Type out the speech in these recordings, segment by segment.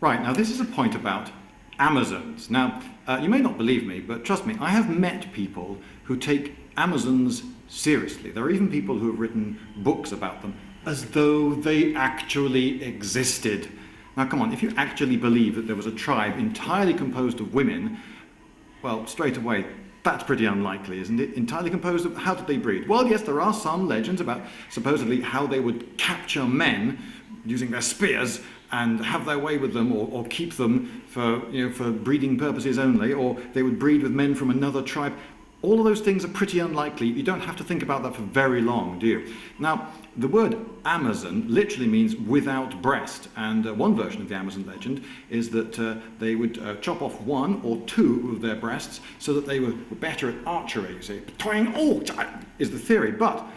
Right, now this is a point about Amazons. Now, you may not believe me, but trust me, I have met people who take Amazons seriously. There are even people who have written books about them as though they actually existed. Now, come on, if you actually believe that there was a tribe entirely composed of women, well, straight away, that's pretty unlikely, isn't it? Entirely composed of, how did they breed? Well, yes, there are some legends about supposedly how they would capture men using their spears and have their way with them, or keep them for breeding purposes only, or they would breed with men from another tribe. All of those things are pretty unlikely. You don't have to think about that for very long, do you? Now, the word Amazon literally means without breast, and one version of the Amazon legend is that they would chop off one or two of their breasts so that they were better at archery. You see, twang, oh, is the theory, but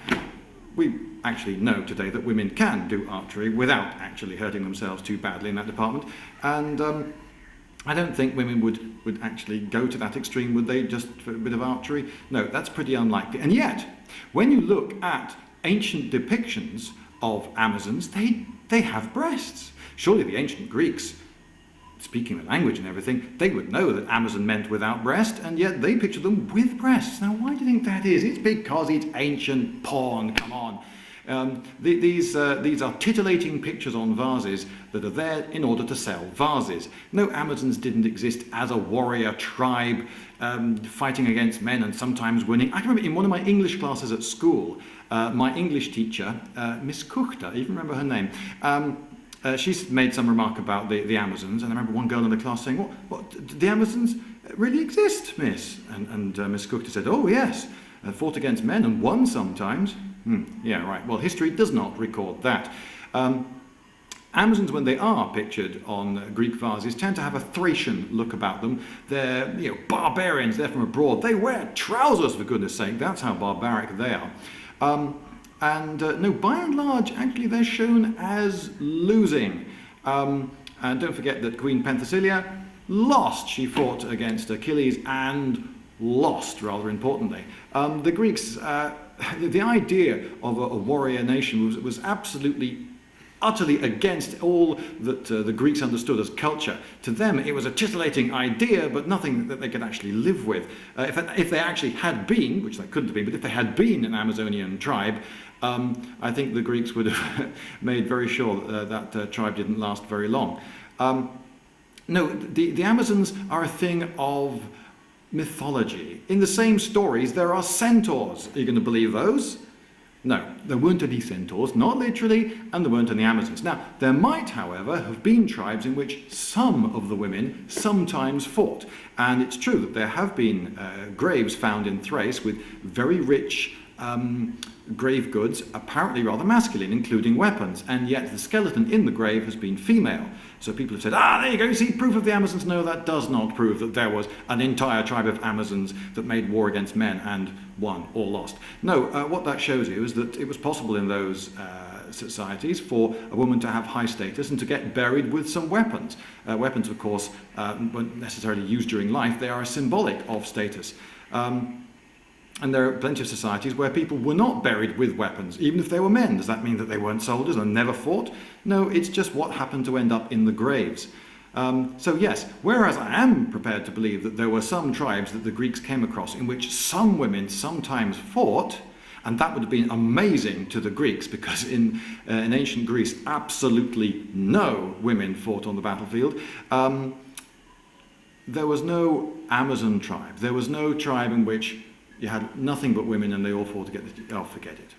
we actually know today that women can do archery without actually hurting themselves too badly in that department, and I don't think women would actually go to that extreme, would they, just for a bit of archery? No, that's pretty unlikely. And yet, when you look at ancient depictions of Amazons, they have breasts. Surely the ancient Greeks, speaking the language and everything, they would know that Amazon meant without breast, and yet they picture them with breasts. Now, why do you think that is? It's because it's ancient porn, come on. These are titillating pictures on vases that are there in order to sell vases. No, Amazons didn't exist as a warrior tribe fighting against men and sometimes winning. I can remember in one of my English classes at school, my English teacher, Miss Kuchter, I even remember her name, she's made some remark about the Amazons, and I remember one girl in the class saying, what the Amazons really exist, miss? And Miss Kuchter said, oh yes, fought against men and won sometimes. Yeah, right. Well, history does not record that. Amazons, when they are pictured on Greek vases, tend to have a Thracian look about them. They're barbarians, they're from abroad. They wear trousers, for goodness sake. That's how barbaric they are. No, by and large, actually, they're shown as losing. And don't forget that Queen Penthesilea lost. She fought against Achilles and lost, rather importantly. The Greeks, the idea of a warrior nation was absolutely, utterly against all that the Greeks understood as culture. To them, it was a titillating idea, but nothing that they could actually live with. If they actually had been, which they couldn't have been, but if they had been an Amazonian tribe, I think the Greeks would have made very sure that tribe didn't last very long. No, the Amazons are a thing of mythology. In the same stories, there are centaurs. Are you going to believe those? No, there weren't any centaurs, not literally, and there weren't any Amazons. Now, there might, however, have been tribes in which some of the women sometimes fought. And it's true that there have been graves found in Thrace with very rich grave goods, apparently rather masculine, including weapons, and yet the skeleton in the grave has been female. So people have said, there you go, you see, proof of the Amazons. No, that does not prove that there was an entire tribe of Amazons that made war against men and won or lost. No, what that shows you is that it was possible in those societies for a woman to have high status and to get buried with some weapons. Weapons, of course, weren't necessarily used during life. They are symbolic of status. And there are plenty of societies where people were not buried with weapons, even if they were men. Does that mean that they weren't soldiers and never fought? No, it's just what happened to end up in the graves. So yes, whereas I am prepared to believe that there were some tribes that the Greeks came across in which some women sometimes fought, and that would have been amazing to the Greeks, because in ancient Greece, absolutely no women fought on the battlefield. There was no Amazon tribe. There was no tribe in which you had nothing but women and they all fought to get the... Oh, forget it.